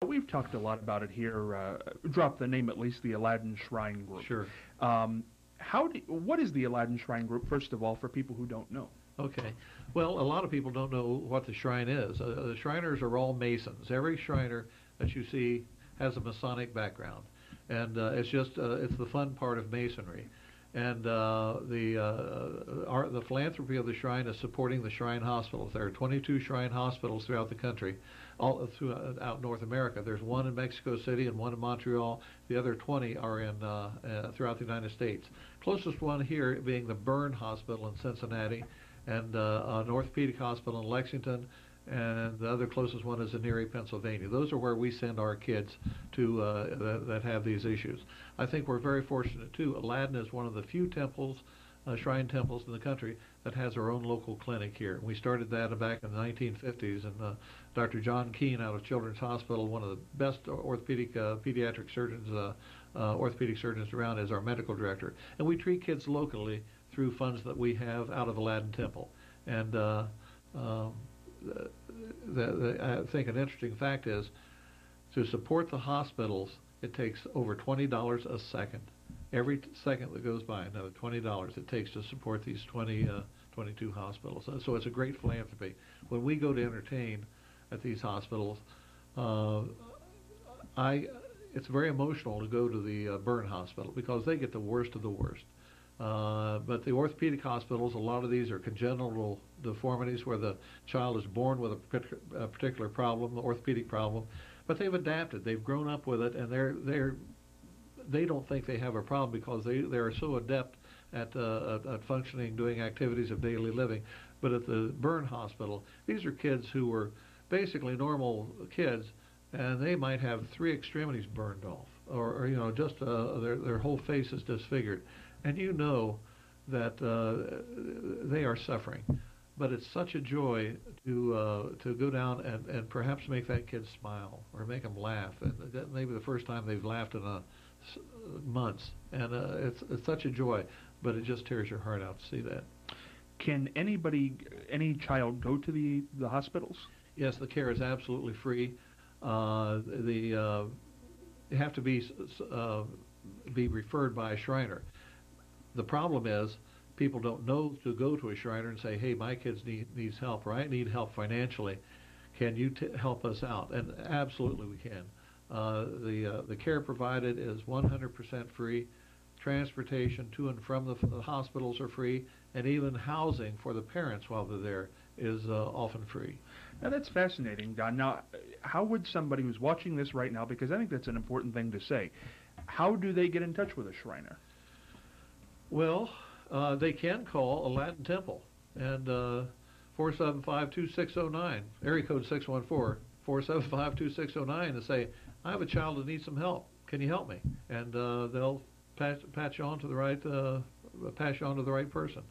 We've talked a lot about it here. Drop the name at least, the Aladdin Shrine Group. Sure. What is the Aladdin Shrine Group, first of all, for people who don't know? Okay. Well, a lot of people don't know what the shrine is. The Shriners are all Masons. Every Shriner that you see has a Masonic background, and it's the fun part of Masonry. And the philanthropy of the shrine is supporting the shrine hospitals. There are 22 shrine hospitals throughout the country, all throughout North America. There's one in Mexico City and one in Montreal. The other 20 are in throughout the United States. Closest one here being the Burn Hospital in Cincinnati, and an orthopedic hospital in Lexington, and the other closest one is in Erie, Pennsylvania. Those are where we send our kids to that have these issues. I think we're very fortunate too. Aladdin is one of the few temples, shrine temples in the country that has our own local clinic here. We started that back in the 1950s, and Dr. John Keene out of Children's Hospital, one of the best pediatric surgeons, orthopedic surgeons around, is our medical director. And we treat kids locally through funds that we have out of Aladdin Temple. And I think an interesting fact is, to support the hospitals, it takes over $20 a second. Every second that goes by, another $20 it takes to support these 22 hospitals. So it's a great philanthropy. When we go to entertain at these hospitals, it's very emotional to go to the burn hospital because they get the worst of the worst. But the orthopedic hospitals, a lot of these are congenital deformities where the child is born with a particular problem, the orthopedic problem, but they've adapted. They've grown up with it, and they don't think they have a problem because they are so adept at functioning, doing activities of daily living. But at the burn hospital, these are kids who were basically normal kids, and they might have 3 extremities burned off, or just their whole face is disfigured. And you know that they are suffering, but it's such a joy to go down and perhaps make that kid smile or make them laugh. And that may be the first time they've laughed in months, and it's such a joy. But it just tears your heart out to see that. Can any child go to the hospitals? Yes, the care is absolutely free. You have to be referred by a Shriner. The problem is people don't know to go to a Shriner and say, hey, my kids needs help, or I need help financially. Can you help us out? And absolutely we can. The care provided is 100% free. Transportation to and from the hospitals are free, and even housing for the parents while they're there is often free. Now that's fascinating, Don. Now, how would somebody who's watching this right now, because I think that's an important thing to say, how do they get in touch with a Shriner? Well, they can call Aladdin Temple and 475-2609, area code 614-475-2609, and say, I have a child that needs some help. Can you help me? And they'll pass you on to the right person.